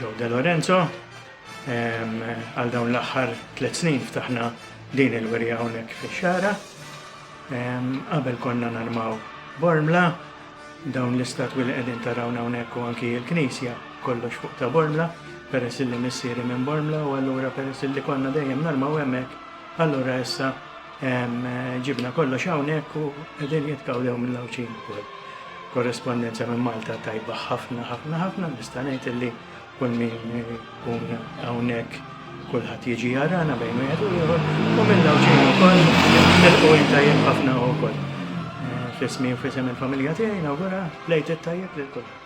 Joe De Lorenzo. Għal dawn l-aħħar 3 snin ftaħna din il-wirja hawnhekk fix-xara. Qabel konna narmaw Bormla, dawn l-istatwi li qegħdin tarawna hawnhekk u anki l-Knisja kollox fuq ta' Bormla, peress li missieri minn Bormla u allura peress li konna dejjem narmaw hemmhekk, allura issa ġibna kollox hawnhekk u qegħdin jitkawdew mill-Lawċin ukoll. Korrespondenza minn Malta tajba ħafna, nista' ngħid illi kull min ikun hawnhekk kulħadd jiġi jarana bejn wieħed u ieħor u mill-Lawċin ukoll nilqgħu tajjeb ħafna wkoll. Fl-ismi u fl-isem il-familja tiegħi nawgura lejt it-tajjeb lil kulħadd.